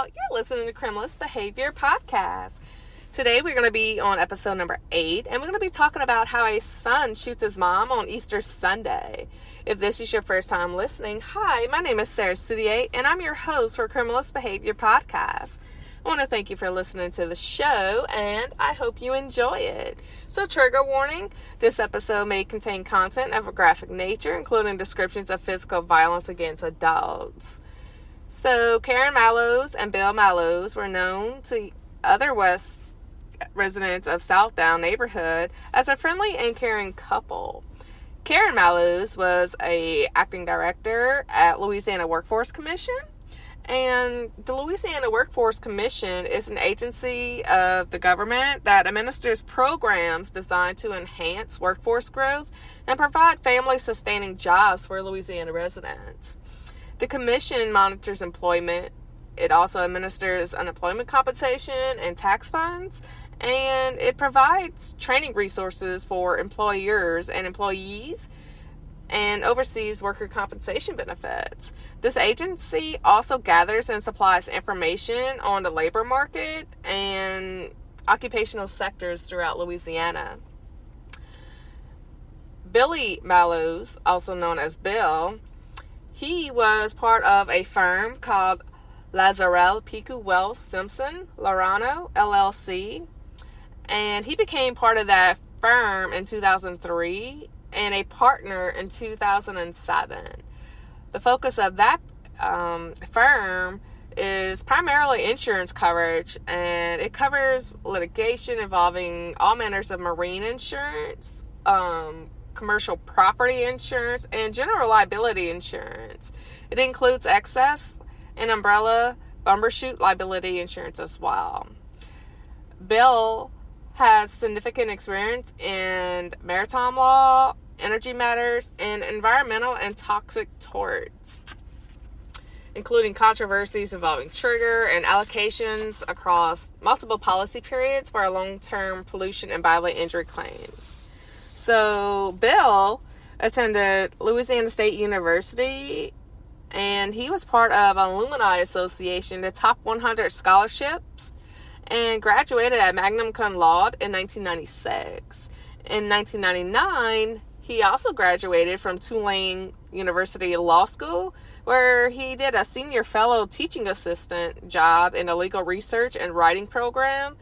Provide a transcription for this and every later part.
y'all. You're listening to Criminalist Behavior Podcast. Today we're going to be on episode number 8, and we're going to be talking about how a son shoots his mom on Easter Sunday. If this is your first time listening, hi, my name is Sarah Studier, and I'm your host for Criminalist Behavior Podcast. I want to thank you for listening to the show, and I hope you enjoy it. So, trigger warning, this episode may contain content of a graphic nature, including descriptions of physical violence against adults. So, Karen Maloz and Billy Maloz were known to other West residents of Southdown neighborhood as a friendly and caring couple. Karen Maloz was an acting director at Louisiana Workforce Commission. And the Louisiana Workforce Commission is an agency of the government that administers programs designed to enhance workforce growth and provide family-sustaining jobs for Louisiana residents. The commission monitors employment. It also administers unemployment compensation and tax funds, and it provides training resources for employers and employees and oversees worker compensation benefits. This agency also gathers and supplies information on the labor market and occupational sectors throughout Louisiana. Billy Maloz, also known as Bill, he was part of a firm called Lazarell Picu Wells Simpson Lorano LLC, and he became part of that firm in 2003 and a partner in 2007. The focus of that firm is primarily insurance coverage, and it covers litigation involving all manners of marine insurance, commercial property insurance, and general liability insurance. It includes excess and umbrella bumbershoot liability insurance as well. Bill has significant experience in maritime law, energy matters, and environmental and toxic torts, including controversies involving trigger and allocations across multiple policy periods for long-term pollution and bodily injury claims. So Bill attended Louisiana.It University, and he was part of Alumni Association, the top 100 scholarships, and graduated at magna cum laude in 1996. In 1999, he also graduated from Tulane University Law School, where he did a senior fellow teaching assistant job in a legal research and writing program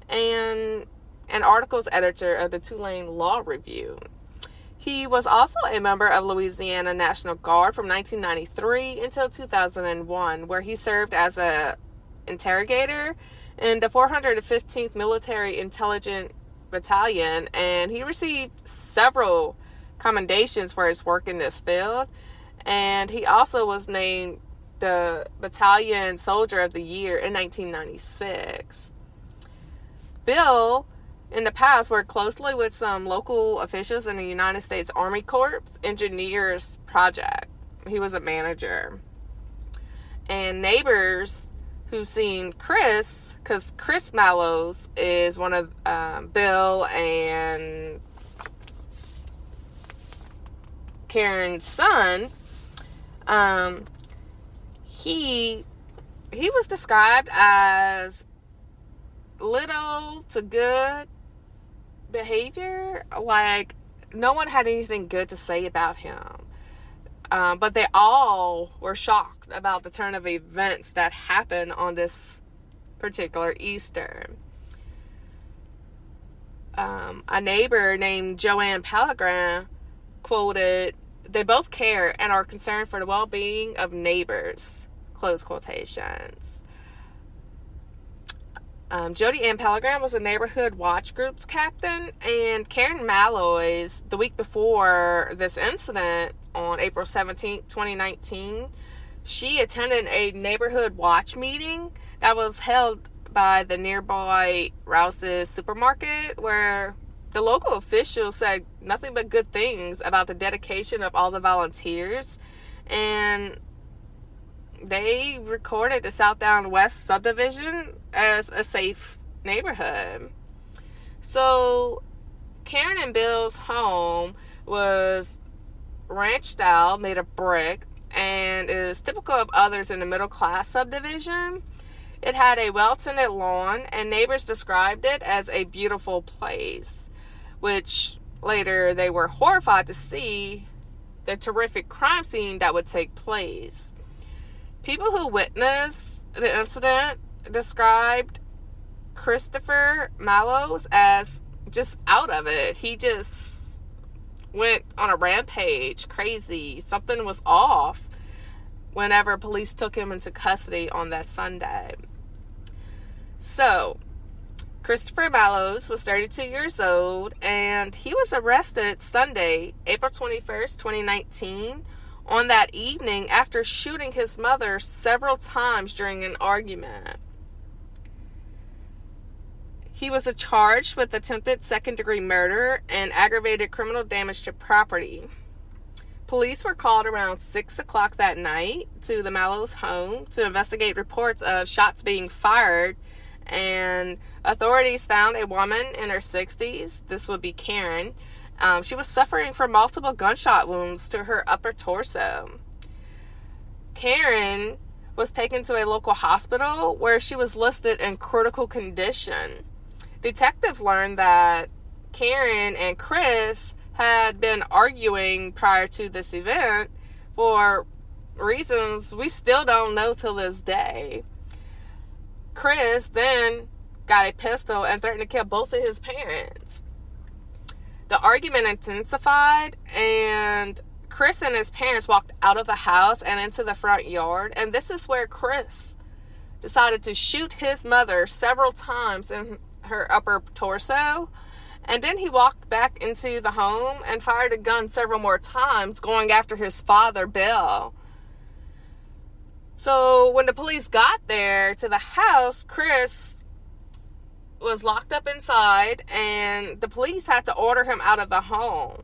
and an articles editor of the Tulane Law Review. He was also a member of Louisiana National Guard from 1993 until 2001, where he served as an interrogator in the 415th Military Intelligence Battalion, and he received several commendations for his work in this field, and he also was named the Battalion Soldier of the Year in 1996. Bill, in the past, worked closely with some local officials in the United States Army Corps Engineers Project. He was a manager. And neighbors who seen Chris, because Chris Maloz is one of Bill and Karen's son, he was described as little to good behavior. Like, no one had anything good to say about him, but they all were shocked about the turn of events that happened on this particular Easter. A neighbor named Joanne Pellegrin quoted, "They both care and are concerned for the well-being of neighbors," close quotations. Jody Ann Pellegrin was a neighborhood watch group's captain, and Karen Maloz, the week before this incident on April 17, 2019, she attended a neighborhood watch meeting that was held by the nearby Rouse's supermarket, where the local officials said nothing but good things about the dedication of all the volunteers, and they recorded the Southdown West subdivision as a safe neighborhood. So Karen and Bill's home was ranch style, made of brick, and is typical of others in the middle class subdivision. It had a well-tended lawn, and neighbors described it as a beautiful place, which later they were horrified to see the terrific crime scene that would take place. People who witnessed the incident described Christopher Maloz as just out of it. He just went on a rampage, crazy. Something was off whenever police took him into custody on that Sunday. So, Christopher Maloz was 32 years old, and he was arrested Sunday, April 21st, 2019, on that evening after shooting his mother several times during an argument. He was charged with attempted second-degree murder and aggravated criminal damage to property. Police were called around 6 o'clock that night to the Maloz home to investigate reports of shots being fired, and authorities found a woman in her 60s. This would be Karen. She was suffering from multiple gunshot wounds to her upper torso. Karen was taken to a local hospital where she was listed in critical condition. Detectives learned that Karen and Chris had been arguing prior to this event for reasons we still don't know till this day. Chris then got a pistol and threatened to kill both of his parents. The argument intensified, and Chris and his parents walked out of the house and into the front yard, and this is where Chris decided to shoot his mother several times in her upper torso, and then he walked back into the home and fired a gun several more times, going after his father, Bill. So when the police got there to the house, Chris was locked up inside, and the police had to order him out of the home.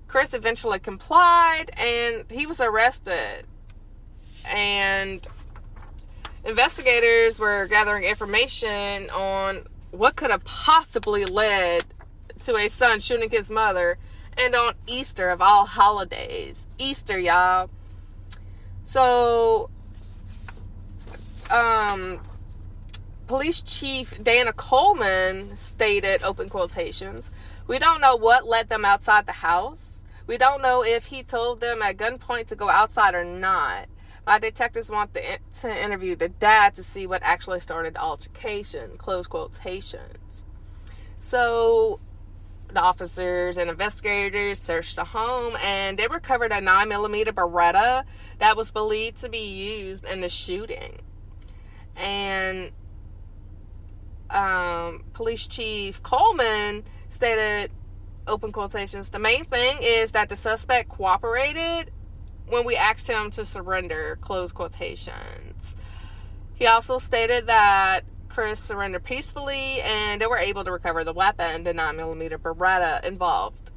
Chris eventually complied, and he was arrested. And investigators were gathering information on what could have possibly led to a son shooting his mother, and on Easter of all holidays. Easter, y'all. So, Police Chief Dana Coleman stated, open quotations, "We don't know what led them outside the house. We don't know if he told them at gunpoint to go outside or not. My detectives want to interview the dad to see what actually started the altercation," close quotations. So, the officers and investigators searched the home, and they recovered a 9mm Beretta that was believed to be used in the shooting. And Police Chief Coleman stated, open quotations, "The main thing is that the suspect cooperated when we asked him to surrender," close quotations. He also stated that Chris surrendered peacefully, and they were able to recover the weapon, the 9mm Beretta involved.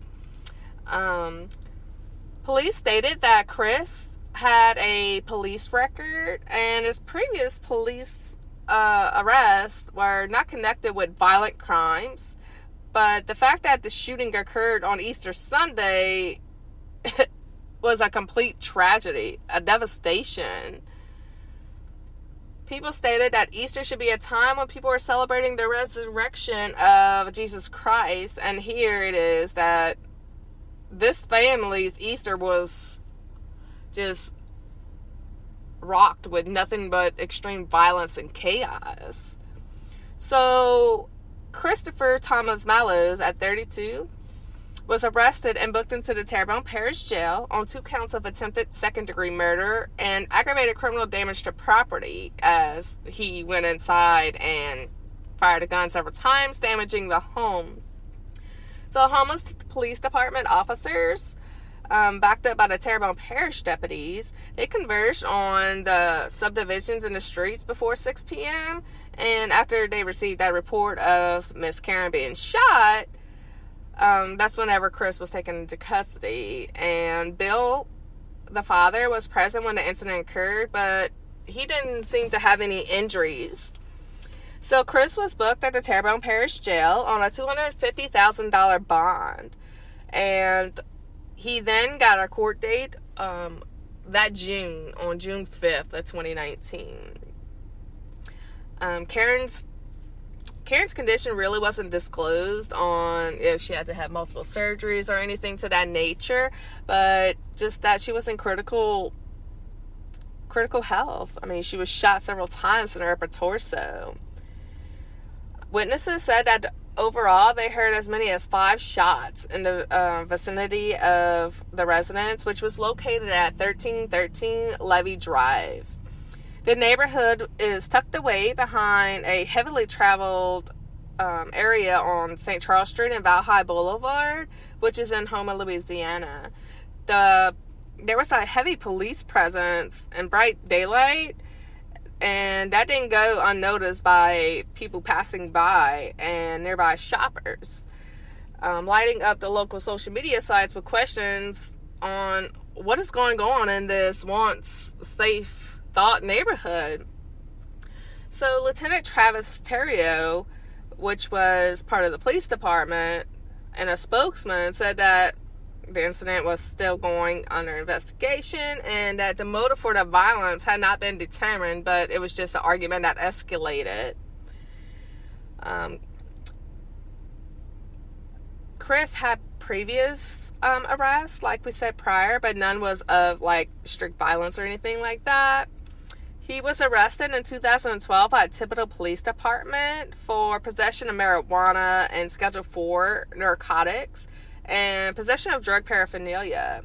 Police stated that Chris had a police record, and his previous police arrests were not connected with violent crimes, but the fact that the shooting occurred on Easter Sunday was a complete tragedy, a devastation. People stated that Easter should be a time when people are celebrating the resurrection of Jesus Christ, and here it is that this family's Easter was just rocked with nothing but extreme violence and chaos. So, Christopher Thomas Maloz, at 32, was arrested and booked into the Terrebonne Parish Jail on 2 counts of attempted second-degree murder and aggravated criminal damage to property, as he went inside and fired a gun several times, damaging the home. So Houma Police Department officers, backed up by the Terrebonne Parish deputies, they converged on the subdivisions in the streets before 6 p.m., and after they received that report of Miss Karen being shot, that's whenever Chris was taken into custody. And Bill, the father, was present when the incident occurred, but he didn't seem to have any injuries. So Chris was booked at the Terrebonne Parish Jail on a $250,000 bond. And he then got a court date that June, on June 5th of 2019. Karen's condition really wasn't disclosed on if she had to have multiple surgeries or anything to that nature, but just that she was in critical health. I mean, she was shot several times in her upper torso. Witnesses said that overall they heard as many as 5 shots in the vicinity of the residence, which was located at 1313 Levy Drive. The neighborhood is tucked away behind a heavily traveled area on St. Charles Street and Valhi Boulevard, which is in Houma, Louisiana. There was a heavy police presence in bright daylight, and that didn't go unnoticed by people passing by and nearby shoppers, lighting up the local social media sites with questions on what is going on in this once safe thought neighborhood. So Lieutenant Travis Terrio, which was part of the police department, and a spokesman said that the incident was still going under investigation and that the motive for the violence had not been determined, but it was just an argument that escalated. Chris had previous arrests, like we said prior, but none was of like strict violence or anything like that. He was arrested in 2012 by Thibodeau Police Department for possession of marijuana and Schedule 4 narcotics and possession of drug paraphernalia.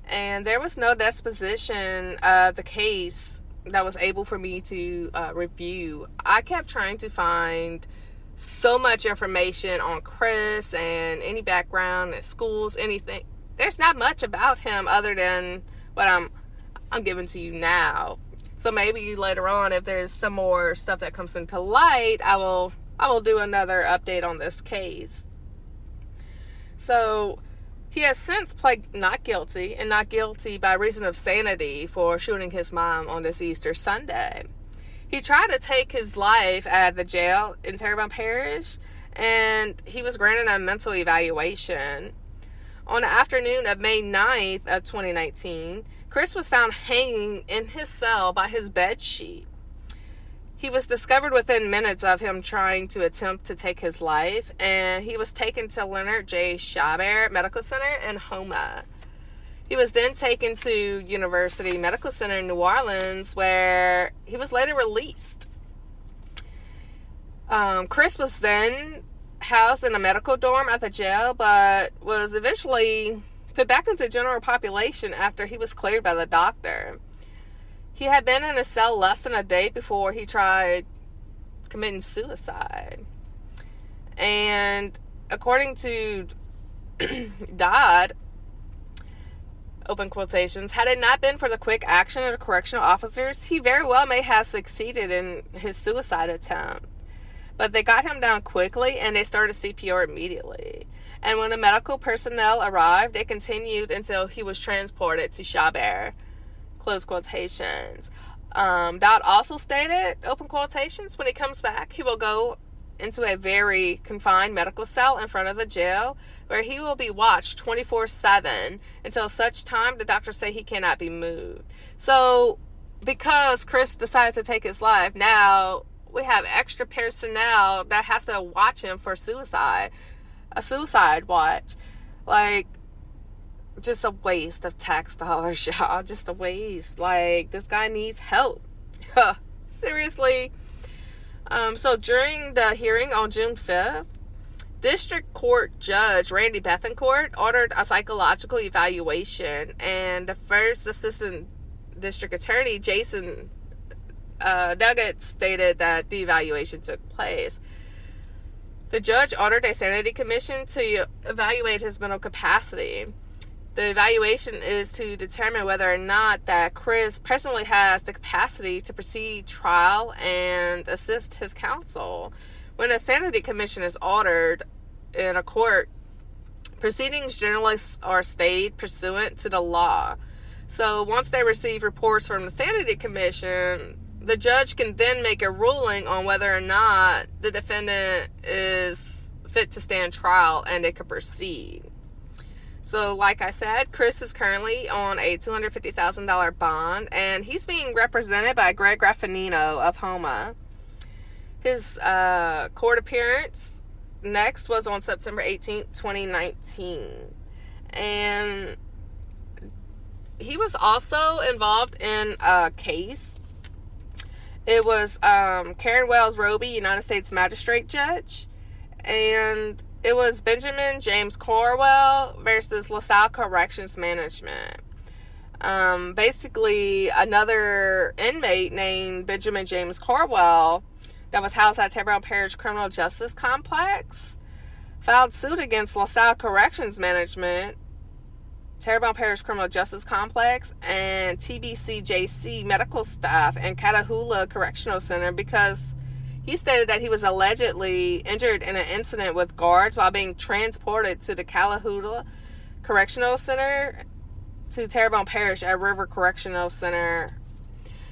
And there was no disposition of the case that was able for me to review. I kept trying to find so much information on Chris and any background at schools, anything. There's not much about him other than what I'm giving to you now. So maybe later on, if there's some more stuff that comes into light, I will do another update on this case. So he has since pled not guilty, and not guilty by reason of sanity for shooting his mom on this Easter Sunday. He tried to take his life at the jail in Terrebonne Parish, and he was granted a mental evaluation. On the afternoon of May 9th of 2019, Chris was found hanging in his cell by his bed sheet. He was discovered within minutes of him trying to attempt to take his life, and he was taken to Leonard J. Chabert Medical Center in Houma. He was then taken to University Medical Center in New Orleans, where he was later released. Chris was then housed in a medical dorm at the jail, but was eventually put back into general population after he was cleared by the doctor. He had been in a cell less than a day before he tried committing suicide. And according to Dodd, open quotations, had it not been for the quick action of the correctional officers, he very well may have succeeded in his suicide attempt. But they got him down quickly, and they started CPR immediately. And when the medical personnel arrived, they continued until he was transported to Chabert. Close quotations. Dodd also stated, open quotations, when he comes back, he will go into a very confined medical cell in front of the jail where he will be watched 24/7 until such time the doctors say he cannot be moved. So because Chris decided to take his life, now we have extra personnel that has to watch him for suicide. A suicide watch. Like, just a waste of tax dollars, y'all. Just a waste. Like, this guy needs help. Seriously. So during the hearing on June 5th, District Court Judge Randy Bethencourt ordered a psychological evaluation, and the first Assistant District Attorney, Jason Nugget, stated that the evaluation took place. The judge ordered a sanity commission to evaluate his mental capacity. The evaluation is to determine whether or not that Chris presently has the capacity to proceed trial and assist his counsel. When a sanity commission is ordered in a court, proceedings generally are stayed pursuant to the law. So once they receive reports from the sanity commission, the judge can then make a ruling on whether or not the defendant is fit to stand trial and it can proceed. So, like I said, Chris is currently on a $250,000 bond, and he's being represented by Greg Raffanino of Houma. His court appearance next was on September 18th, 2019. And he was also involved in a case. It was Karen Wells Roby, United States Magistrate Judge. And it was Benjamin James Corwell versus LaSalle Corrections Management. Basically, another inmate named Benjamin James Corwell that was housed at Terrebonne Parish Criminal Justice Complex filed suit against LaSalle Corrections Management, Terrebonne Parish Criminal Justice Complex, and TBCJC medical staff and Catahoula Correctional Center because he stated that he was allegedly injured in an incident with guards while being transported to the Catahoula Correctional Center to Terrebonne Parish at River Correctional Center.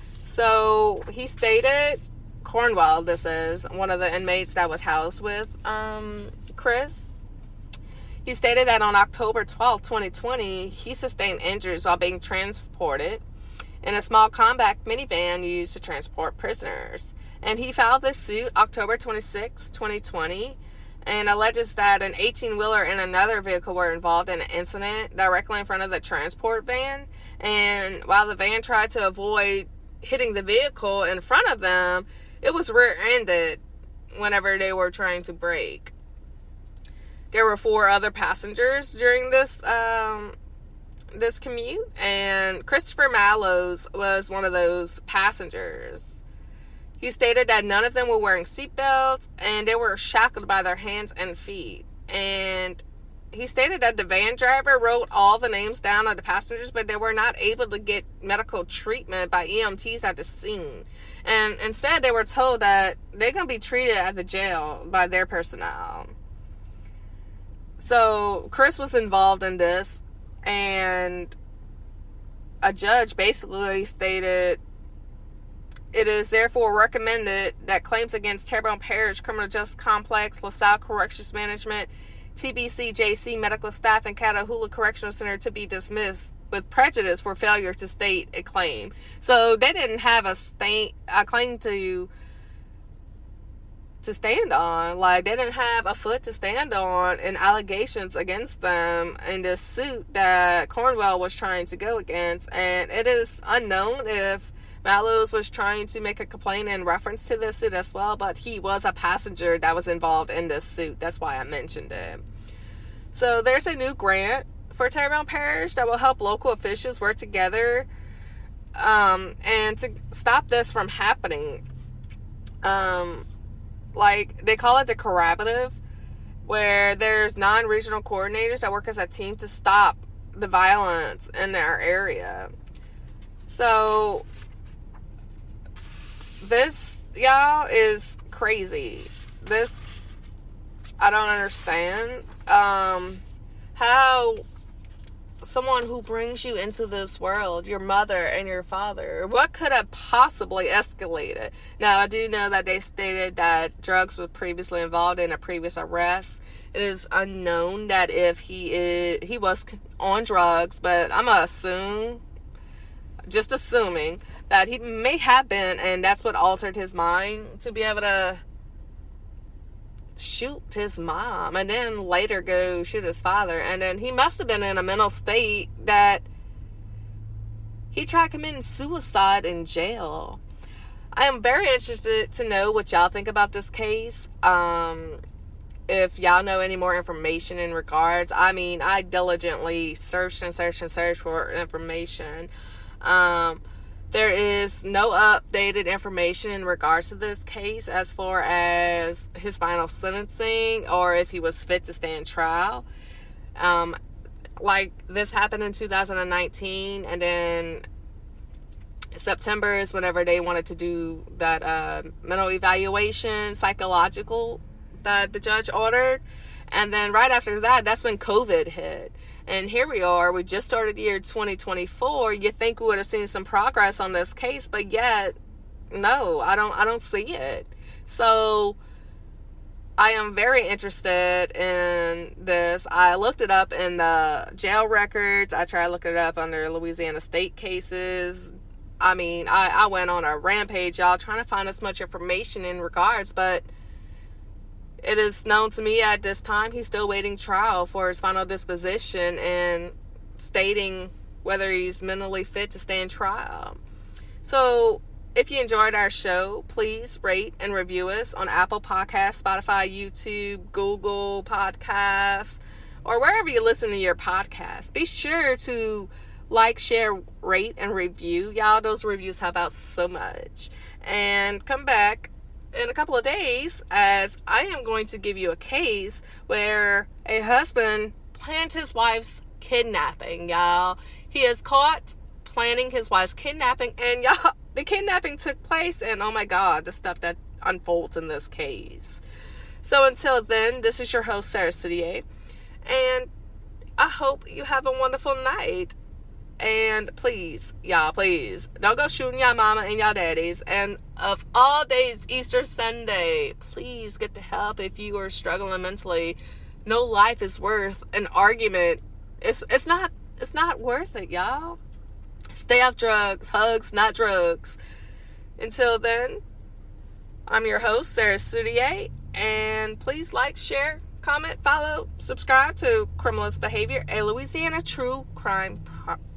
So he stated, Cornwell, this is one of the inmates that was housed with Chris. He stated that on October 12, 2020, he sustained injuries while being transported in a small compact minivan used to transport prisoners. And he filed this suit October 26, 2020, and alleges that an 18-wheeler and another vehicle were involved in an incident directly in front of the transport van. And while the van tried to avoid hitting the vehicle in front of them, it was rear-ended whenever they were trying to brake. There were 4 other passengers during this commute, and Christopher Maloz was one of those passengers. He stated that none of them were wearing seatbelts, and they were shackled by their hands and feet. And he stated that the van driver wrote all the names down of the passengers, but they were not able to get medical treatment by EMTs at the scene. And instead, they were told that they're going to be treated at the jail by their personnel. So Chris was involved in this, and a judge basically stated, it is therefore recommended that claims against Terrebonne Parish Criminal Justice Complex, LaSalle Corrections Management, TBCJC medical staff, and Catahoula Correctional Center to be dismissed with prejudice for failure to state a claim. So they didn't have a claim to stand on. Like, they didn't have a foot to stand on in allegations against them in this suit that Cornwell was trying to go against. And it is unknown if Maloz was trying to make a complaint in reference to this suit as well, but he was a passenger that was involved in this suit. That's why I mentioned it. So there's a new grant for Terrebonne Parish that will help local officials work together and to stop this from happening. Like, they call it the collaborative, where there's non-regional coordinators that work as a team to stop the violence in our area. So this, y'all, is crazy. This, I don't understand. How someone who brings you into this world, your mother and your father, what could have possibly escalated? Now, I do know that they stated that drugs were previously involved in a previous arrest. It is unknown that if he was on drugs, but I'm gonna assume, just assuming, that he may have been, and that's what altered his mind to be able to shoot his mom and then later go shoot his father. And then he must have been in a mental state that he tried committing suicide in jail. I am very interested to know what y'all think about this case. If y'all know any more information in regards, I mean, I diligently searched for information. There is no updated information in regards to this case as far as his final sentencing or if he was fit to stand trial. Like, this happened in 2019, and then September is whenever they wanted to do that mental evaluation, psychological, that the judge ordered. And then right after that, that's when COVID hit. And here we are. We just started the year 2024. You think we would have seen some progress on this case, but yet, no, I don't see it. So I am very interested in this. I looked it up in the jail records. I tried looking it up under Louisiana state cases. I mean, I went on a rampage, y'all, trying to find as much information in regards, but it is known to me at this time he's still waiting trial for his final disposition and stating whether he's mentally fit to stand trial. So, if you enjoyed our show, please rate and review us on Apple Podcasts, Spotify, YouTube, Google Podcasts, or wherever you listen to your podcasts. Be sure to like, share, rate, and review. Y'all, those reviews help out so much. And come back in a couple of days, as I am going to give you a case where a husband planned his wife's kidnapping, y'all. He is caught planning his wife's kidnapping, and y'all, the kidnapping took place, and oh my God, the stuff that unfolds in this case. So until then, this is your host, Sarah.It, and I hope you have a wonderful night. And please, y'all, please, don't go shooting y'all mama and y'all daddies. And of all days, Easter Sunday, please get the help if you are struggling mentally. No life is worth an argument. It's not worth it, y'all. Stay off drugs. Hugs, not drugs. Until then, I'm your host, Sarah.It, and please like, share, comment, follow, subscribe to Criminalist Behavior, a Louisiana true crime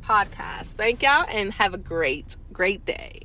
podcast. Thank y'all, and have a great, great day.